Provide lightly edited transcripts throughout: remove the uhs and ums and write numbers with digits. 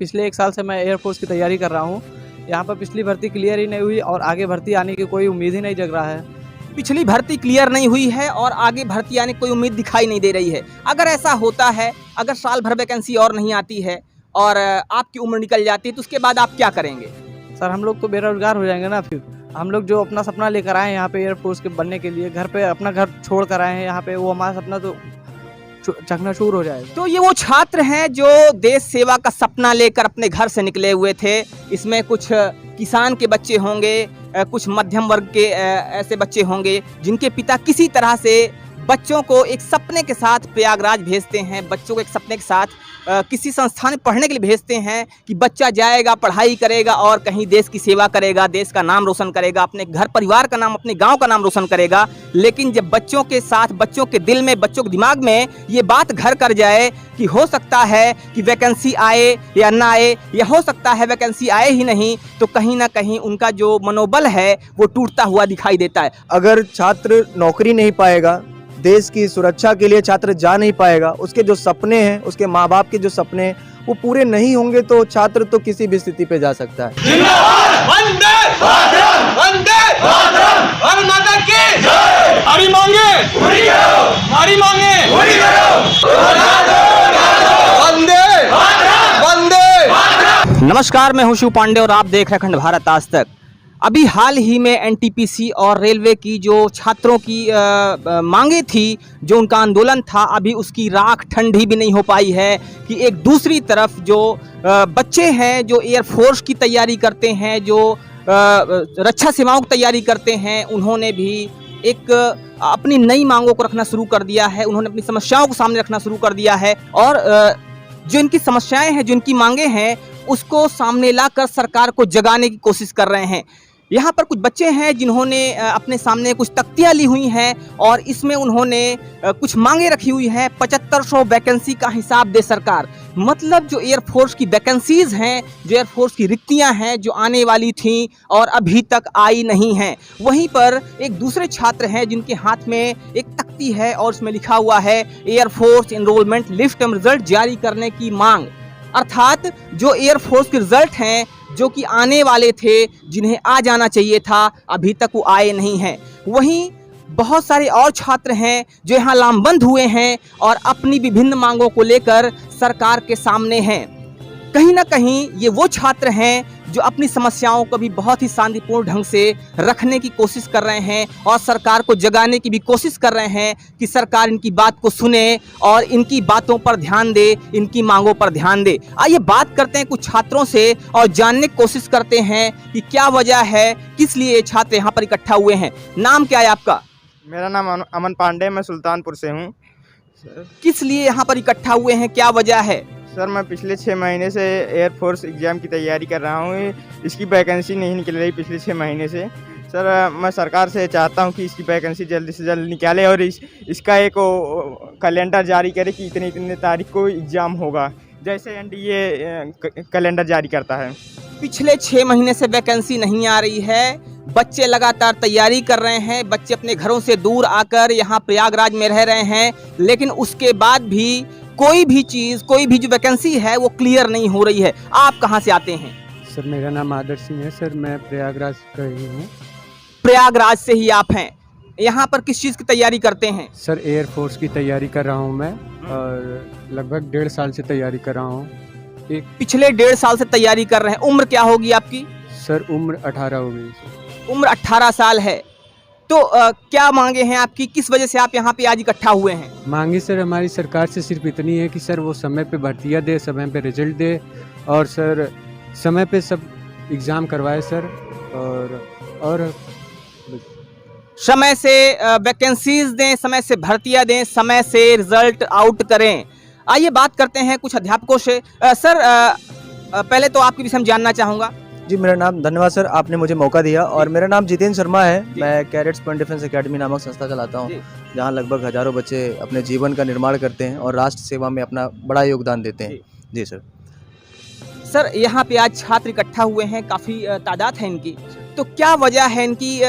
पिछले 1 साल से मैं एयरफोर्स की तैयारी कर रहा हूँ। यहाँ पर पिछली भर्ती क्लियर ही नहीं हुई और आगे भर्ती आने की कोई उम्मीद ही नहीं जग रहा है। पिछली भर्ती क्लियर नहीं हुई है और आगे भर्ती आने की कोई उम्मीद दिखाई नहीं दे रही है। अगर ऐसा होता है, अगर साल भर वैकेंसी और नहीं आती है और आपकी उम्र निकल जाती है तो उसके बाद आप क्या करेंगे? सर हम लोग तो बेरोजगार हो जाएंगे ना। फिर हम लोग जो अपना सपना लेकर आए हैं यहाँ पे एयरफोर्स के बनने के लिए, घर पे अपना घर छोड़ कर आए हैं यहाँ पे, वो हमारा सपना तो चकनाचूर हो जाएगा। तो ये वो छात्र हैं जो देश सेवा का सपना लेकर अपने घर से निकले हुए थे। इसमें कुछ किसान के बच्चे होंगे, कुछ मध्यम वर्ग के ऐसे बच्चे होंगे जिनके पिता किसी तरह से बच्चों को एक सपने के साथ प्रयागराज भेजते हैं, बच्चों को एक सपने के साथ किसी संस्थान में पढ़ने के लिए भेजते हैं कि बच्चा जाएगा, पढ़ाई करेगा और कहीं देश की सेवा करेगा, देश का नाम रोशन करेगा, अपने घर परिवार का नाम, अपने गांव का नाम रोशन करेगा। लेकिन जब बच्चों के साथ, बच्चों के दिल में, बच्चों के दिमाग में ये बात घर कर जाए कि हो सकता है कि वैकेंसी आए या ना आए, या हो सकता है वैकेंसी आए ही नहीं, तो कहीं ना कहीं उनका जो मनोबल है वो टूटता हुआ दिखाई देता है। अगर छात्र नौकरी नहीं पाएगा, देश की सुरक्षा के लिए छात्र जा नहीं पाएगा, उसके जो सपने हैं, उसके माँ बाप के जो सपने हैं वो पूरे नहीं होंगे, तो छात्र तो किसी भी स्थिति पे जा सकता है। वंदे मातरम, वंदे मातरम, भारत माता की जय। हमारी मांगे पूरी करो, हमारी मांगे पूरी करो। वंदे मातरम, वंदे मातरम। नमस्कार, मैं हूं शिव पांडे और आप देख रहे हैं अखंड भारत आज तक। अभी हाल ही में एनटीपीसी और रेलवे की जो छात्रों की मांगे थी, जो उनका आंदोलन था, अभी उसकी राख ठंडी भी नहीं हो पाई है कि एक दूसरी तरफ जो बच्चे हैं जो एयरफोर्स की तैयारी करते हैं, जो रक्षा सेवाओं की तैयारी करते हैं, उन्होंने भी एक अपनी नई मांगों को रखना शुरू कर दिया है। उन्होंने अपनी समस्याओं को सामने रखना शुरू कर दिया है और जो इनकी समस्याएं हैं, जो इनकी मांगे हैं, उसको सामने लाकर सरकार को जगाने की कोशिश कर रहे हैं। यहाँ पर कुछ बच्चे हैं जिन्होंने अपने सामने कुछ तख्तियाँ ली हुई हैं और इसमें उन्होंने कुछ मांगे रखी हुई हैं। 7500 वैकेंसी का हिसाब दे सरकार। मतलब जो एयरफोर्स की वैकेंसीज हैं, जो एयरफोर्स की रिक्तियाँ हैं, जो आने वाली थीं और अभी तक आई नहीं हैं। वहीं पर एक दूसरे छात्र हैं जिनके हाथ में एक तख्ती है और उसमें लिखा हुआ है एयरफोर्स एनरोलमेंट लिस्ट एवं रिजल्ट जारी करने की मांग। अर्थात जो एयरफोर्स के रिजल्ट हैं, जो कि आने वाले थे, जिन्हें आ जाना चाहिए था, अभी तक वो आए नहीं हैं। वहीं बहुत सारे और छात्र हैं जो यहाँ लामबंद हुए हैं और अपनी विभिन्न मांगों को लेकर सरकार के सामने हैं। कहीं ना कहीं ये वो छात्र हैं जो अपनी समस्याओं को भी बहुत ही शांतिपूर्ण ढंग से रखने की कोशिश कर रहे हैं और सरकार को जगाने की भी कोशिश कर रहे हैं कि सरकार इनकी बात को सुने और इनकी बातों पर ध्यान दे, इनकी मांगों पर ध्यान दे। आइए बात करते हैं कुछ छात्रों से और जानने की कोशिश करते हैं कि क्या वजह है, किस लिए ये छात्र यहाँ पर इकट्ठा हुए हैं। नाम क्या है आपका? मेरा नाम अमन पांडे, मैं सुल्तानपुर से हूँ। किस लिए यहाँ पर इकट्ठा हुए हैं, क्या वजह है? सर मैं पिछले 6 महीने से एयरफोर्स एग्ज़ाम की तैयारी कर रहा हूँ। इसकी वैकेंसी नहीं निकल रही पिछले 6 महीने से। सर मैं सरकार से चाहता हूँ कि इसकी वैकेंसी जल्दी से जल्द निकाले और इसका एक कैलेंडर जारी करे कि इतने तारीख को एग्ज़ाम होगा, जैसे एनडीए कैलेंडर जारी करता है। पिछले 6 महीने से वैकेंसी नहीं आ रही है। बच्चे लगातार तैयारी कर रहे हैं, बच्चे अपने घरों से दूर आकर यहाँ प्रयागराज में रह रहे हैं, लेकिन उसके बाद भी कोई भी चीज़, कोई भी जो वैकेंसी है वो क्लियर नहीं हो रही है। आप कहाँ से आते हैं? सर मेरा नाम आदर्श सिंह है सर, मैं प्रयागराज का ही हूँ। प्रयागराज से ही आप हैं। यहाँ पर किस चीज़ की तैयारी करते हैं? सर एयरफोर्स की तैयारी कर रहा हूँ मैं और लगभग 1.5 साल से तैयारी कर रहा हूँ। पिछले 1.5 साल से तैयारी कर रहे हैं। उम्र क्या होगी आपकी? सर उम्र 18 हो गई। उम्र 18 साल है। तो क्या मांगे हैं आपकी, किस वजह से आप यहाँ पे आज इकट्ठा हुए हैं? मांगे सर हमारी सरकार से सिर्फ इतनी है कि सर वो समय पे भर्तियाँ दे, समय पे रिजल्ट दे और सर समय पे सब एग्ज़ाम करवाए सर, और समय से वैकेंसीज दें, समय से भर्तियाँ दें, समय से रिजल्ट आउट करें। आइए बात करते हैं कुछ अध्यापकों से। सर पहले तो आपके विषय में जानना चाहूँगा। जी मेरा नाम, धन्यवाद सर आपने मुझे मौका दिया। और मेरा नाम जितेंद्र शर्मा है। मैं कैडेट्स पॉइंट डिफेंस एकेडमी नामक संस्था चलाता हूँ, जहाँ लगभग हजारों बच्चे अपने जीवन का निर्माण करते हैं और राष्ट्र सेवा में अपना बड़ा योगदान देते हैं। जी सर। सर यहाँ पे आज छात्र इकट्ठा हुए हैं, काफ़ी तादाद है इनकी, तो क्या वजह है इनकी,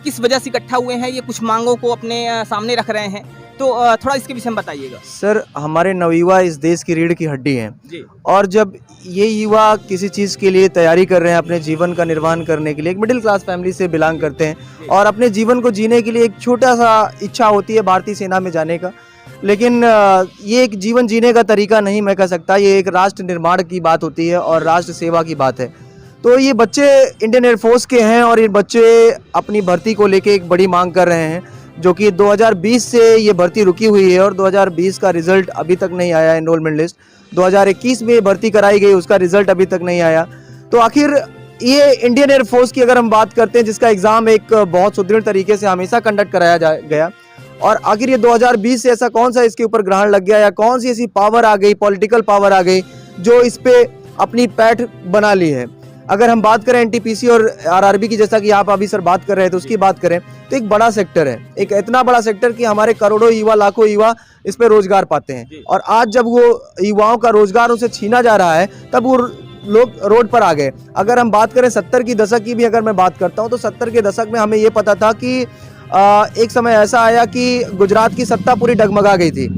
किस वजह से इकट्ठा हुए हैं? ये कुछ मांगों को अपने सामने रख रहे हैं, तो थोड़ा इसके विषय में बताइएगा। सर, हमारे नवयुवा इस देश की रीढ़ की हड्डी हैं जी। और जब ये युवा किसी चीज़ के लिए तैयारी कर रहे हैं, अपने जीवन का निर्वहन करने के लिए, एक मिडिल क्लास फैमिली से बिलोंग करते हैं और अपने जीवन को जीने के लिए एक छोटा सा इच्छा होती है भारतीय सेना में जाने का, लेकिन ये एक जीवन जीने का तरीका नहीं मैं कह सकता, ये एक राष्ट्र निर्माण की बात होती है और राष्ट्र सेवा की बात है। तो ये बच्चे इंडियन एयरफोर्स के हैं और ये बच्चे अपनी भर्ती को लेके एक बड़ी मांग कर रहे हैं, जो कि 2020 से ये भर्ती रुकी हुई है और 2020 का रिज़ल्ट अभी तक नहीं आया। एनरोलमेंट लिस्ट 2021 में भर्ती कराई गई, उसका रिज़ल्ट अभी तक नहीं आया। तो आखिर ये इंडियन एयरफोर्स की अगर हम बात करते हैं, जिसका एग्ज़ाम एक बहुत सुदृढ़ तरीके से हमेशा कंडक्ट कराया गया, और आखिर ये 2020 से ऐसा कौन सा इसके ऊपर ग्रहण लग गया या कौन सी ऐसी पावर आ गई, पॉलिटिकल पावर आ गई जो इस पे अपनी पैठ बना ली है। अगर हम बात करें एनटीपीसी और आरआरबी की, जैसा कि आप अभी सर बात कर रहे थे, तो उसकी बात करें तो एक बड़ा सेक्टर है, एक इतना बड़ा सेक्टर कि हमारे करोड़ों युवा, लाखों युवा इस पे रोजगार पाते हैं। और आज जब वो युवाओं का रोजगार उनसे छीना जा रहा है, तब वो लोग रोड पर आ गए। अगर हम बात करें 70 की दशक की भी अगर मैं बात करता हूँ, तो 70 के दशक में हमें ये पता था कि एक समय ऐसा आया कि गुजरात की सत्ता पूरी डगमगा गई थी,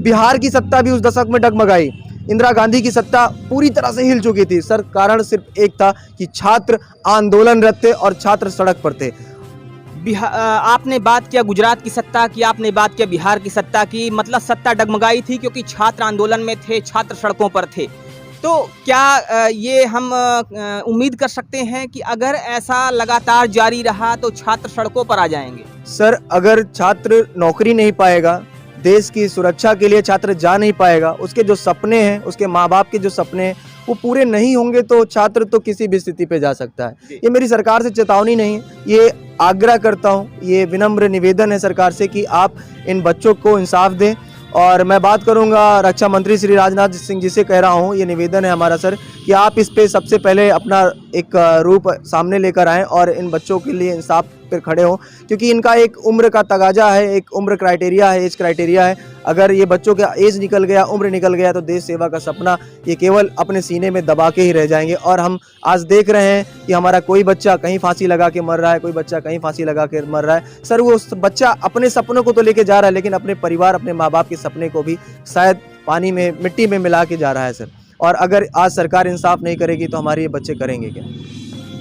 बिहार की सत्ता भी उस दशक में डगमगाई, इंदिरा गांधी की सत्ता पूरी तरह से हिल चुकी थी। सर, कारण सिर्फ एक था कि छात्र आंदोलनरत थे और छात्र सड़क पर थे। आपने बात किया गुजरात की सत्ता की, आपने बात किया बिहार की सत्ता की, मतलब सत्ता डगमगाई थी क्योंकि छात्र आंदोलन में थे, छात्र सड़कों पर थे। तो क्या ये हम उम्मीद कर सकते हैं कि अगर ऐसा लगातार जारी रहा तो छात्र सड़कों पर आ जाएंगे? सर, अगर छात्र नौकरी नहीं पाएगा, देश की सुरक्षा के लिए छात्र जा नहीं पाएगा, उसके जो सपने हैं, उसके माँ बाप के जो सपने हैं वो पूरे नहीं होंगे, तो छात्र तो किसी भी स्थिति पे जा सकता है। ये मेरी सरकार से चेतावनी नहीं है, ये आग्रह करता हूँ, ये विनम्र निवेदन है सरकार से कि आप इन बच्चों को इंसाफ दें। और मैं बात करूंगा रक्षा मंत्री श्री राजनाथ सिंह जी से कह रहा हूं, ये निवेदन है हमारा सर कि आप इस पे सबसे पहले अपना एक रूप सामने लेकर आएं और इन बच्चों के लिए इंसाफ पर खड़े हों, क्योंकि इनका एक उम्र का तगाजा है, एक उम्र क्राइटेरिया है, एज क्राइटेरिया है। अगर ये बच्चों का एज निकल गया, उम्र निकल गया, तो देश सेवा का सपना ये केवल अपने सीने में दबा के ही रह जाएंगे। और हम आज देख रहे हैं कि हमारा कोई बच्चा कहीं फांसी लगा के मर रहा है, कोई बच्चा कहीं फांसी लगा के मर रहा है। सर, वो बच्चा अपने सपनों को तो लेके जा रहा है, लेकिन अपने परिवार, अपने माँ बाप के सपने को भी शायद पानी में, मिट्टी में मिला के जा रहा है सर। और अगर आज सरकार इंसाफ नहीं करेगी तो हमारे ये बच्चे करेंगे क्या?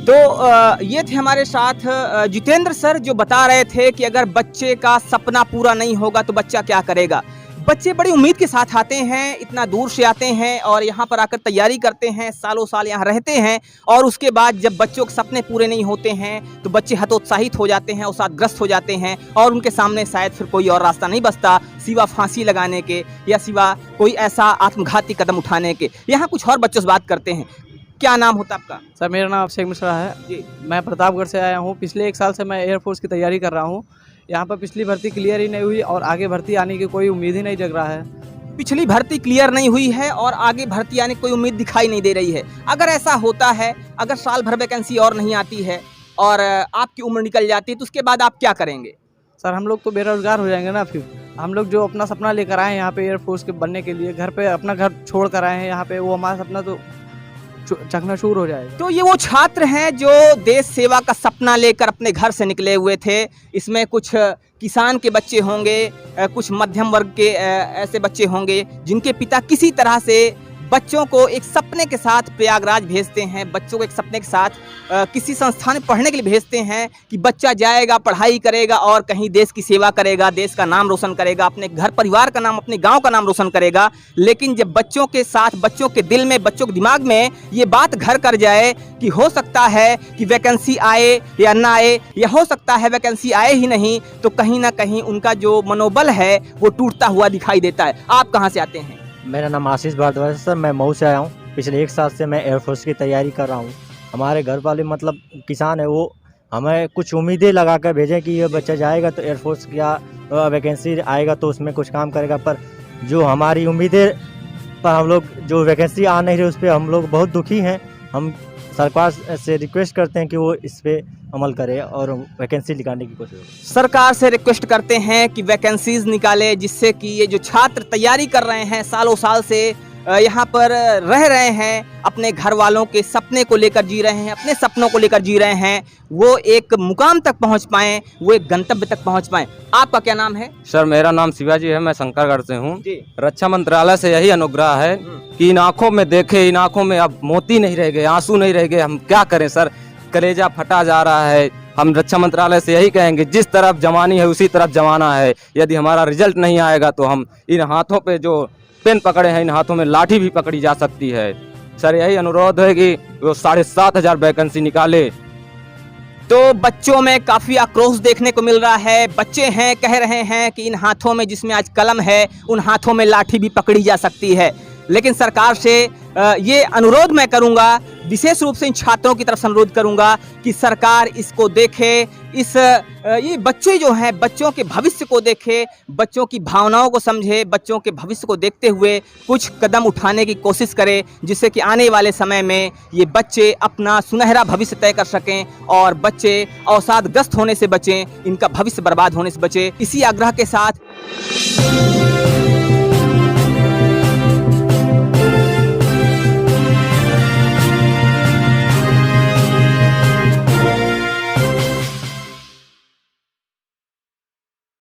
तो ये थे हमारे साथ जितेंद्र सर, जो बता रहे थे कि अगर बच्चे का सपना पूरा नहीं होगा तो बच्चा क्या करेगा। बच्चे बड़ी उम्मीद के साथ आते हैं, इतना दूर से आते हैं और यहाँ पर आकर तैयारी करते हैं, सालों साल यहाँ रहते हैं, और उसके बाद जब बच्चों के सपने पूरे नहीं होते हैं तो बच्चे हतोत्साहित हो जाते हैं, अवसादग्रस्त हो जाते हैं और उनके सामने शायद फिर कोई और रास्ता नहीं बचता सिवा फांसी लगाने के या सिवा कोई ऐसा आत्मघाती कदम उठाने के। यहाँ कुछ और बच्चों से बात करते हैं। क्या नाम होता आपका? सर, मेरा नाम अभिषेक मिश्रा है जी। मैं प्रतापगढ़ से आया हूँ। पिछले 1 साल से मैं एयरफोर्स की तैयारी कर रहा हूँ। यहाँ पर पिछली भर्ती क्लियर ही नहीं हुई और आगे भर्ती आने की कोई उम्मीद ही नहीं जग रहा है। पिछली भर्ती क्लियर नहीं हुई है और आगे भर्ती आने की कोई उम्मीद दिखाई नहीं दे रही है। अगर ऐसा होता है, अगर साल भर वैकेंसी और नहीं आती है और आपकी उम्र निकल जाती है, तो उसके बाद आप क्या करेंगे? सर, हम लोग तो बेरोजगार हो जाएंगे ना। फिर हम लोग जो अपना सपना लेकर आए हैं यहाँ पे एयरफोर्स के बनने के लिए, घर पे अपना घर छोड़ कर आए हैं यहाँ पे, वो हमारा सपना तो चकनाचूर हो जाएगा। तो ये वो छात्र हैं जो देश सेवा का सपना लेकर अपने घर से निकले हुए थे। इसमें कुछ किसान के बच्चे होंगे, कुछ मध्यम वर्ग के ऐसे बच्चे होंगे जिनके पिता किसी तरह से बच्चों को एक सपने के साथ प्रयागराज भेजते हैं, बच्चों को एक सपने के साथ किसी संस्थान में पढ़ने के लिए भेजते हैं कि बच्चा जाएगा, पढ़ाई करेगा और कहीं देश की सेवा करेगा, देश का नाम रोशन करेगा, अपने घर परिवार का नाम, अपने गांव का नाम रोशन करेगा। लेकिन जब बच्चों के साथ, बच्चों के दिल में, बच्चों के दिमाग में ये बात घर कर जाए कि हो सकता है कि वैकेंसी आए या ना आए, या हो सकता है वैकेंसी आए ही नहीं, तो कहीं ना कहीं उनका जो मनोबल है वो टूटता हुआ दिखाई देता है। आप कहाँ से आते हैं? मेरा नाम आशीष भारद्वाज है सर, मैं मऊ से आया हूँ। पिछले 1 साल से मैं एयरफोर्स की तैयारी कर रहा हूँ। हमारे घर वाले मतलब किसान है, वो हमें कुछ उम्मीदें लगा कर भेजें कि ये बच्चा जाएगा तो एयरफोर्स का वैकेंसी आएगा तो उसमें कुछ काम करेगा, पर जो हमारी उम्मीदें पर हम लोग जो वैकेंसी आ नहीं रही उस पर हम लोग बहुत दुखी हैं। हम सरकार से रिक्वेस्ट करते हैं कि वो इस पर अमल करे और वैकेंसी निकालने की कोशिश करे। सरकार से रिक्वेस्ट करते हैं कि वैकेंसीज निकाले, जिससे कि ये जो छात्र तैयारी कर रहे हैं, सालों साल से यहाँ पर रह रहे हैं, अपने घर वालों के सपने को लेकर जी रहे हैं, अपने सपनों को लेकर जी रहे हैं, वो एक मुकाम तक पहुँच पाएँ, वो एक गंतव्य तक पहुँच पाएँ। आपका क्या नाम है? सर मेरा नाम शिवाजी है, मैं शंकरगढ़ से हूँ। जी। रक्षा मंत्रालय से यही अनुग्रह है कि इन आँखों में देखे, इन आँखों में अब मोती नहीं रह गए, आंसू नहीं रह गए, हम क्या करें सर, कलेजा फटा जा रहा है। हम रक्षा मंत्रालय से यही कहेंगे, जिस तरफ जवानी है उसी तरफ जमाना है। यदि हमारा रिजल्ट नहीं आएगा तो हम इन हाथों पे जो पेन पकड़े हैं, इन हाथों में लाठी भी पकड़ी जा सकती है। सर यही अनुरोध है कि वो 7,500 वैकेंसी निकाले। तो बच्चों में काफ़ी आक्रोश देखने को मिल रहा है। बच्चे हैं, कह रहे हैं कि इन हाथों में जिसमें आज कलम है, उन हाथों में लाठी भी पकड़ी जा सकती है। लेकिन सरकार से ये अनुरोध मैं करूंगा, विशेष रूप से इन छात्रों की तरफ से अनुरोध करूंगा कि सरकार इसको देखे, ये बच्चे जो हैं, बच्चों के भविष्य को देखे, बच्चों की भावनाओं को समझे, बच्चों के भविष्य को देखते हुए कुछ कदम उठाने की कोशिश करे, जिससे कि आने वाले समय में ये बच्चे अपना सुनहरा भविष्य तय कर सकें और बच्चे अवसादग्रस्त होने से बचें, इनका भविष्य बर्बाद होने से बचे। इसी आग्रह के साथ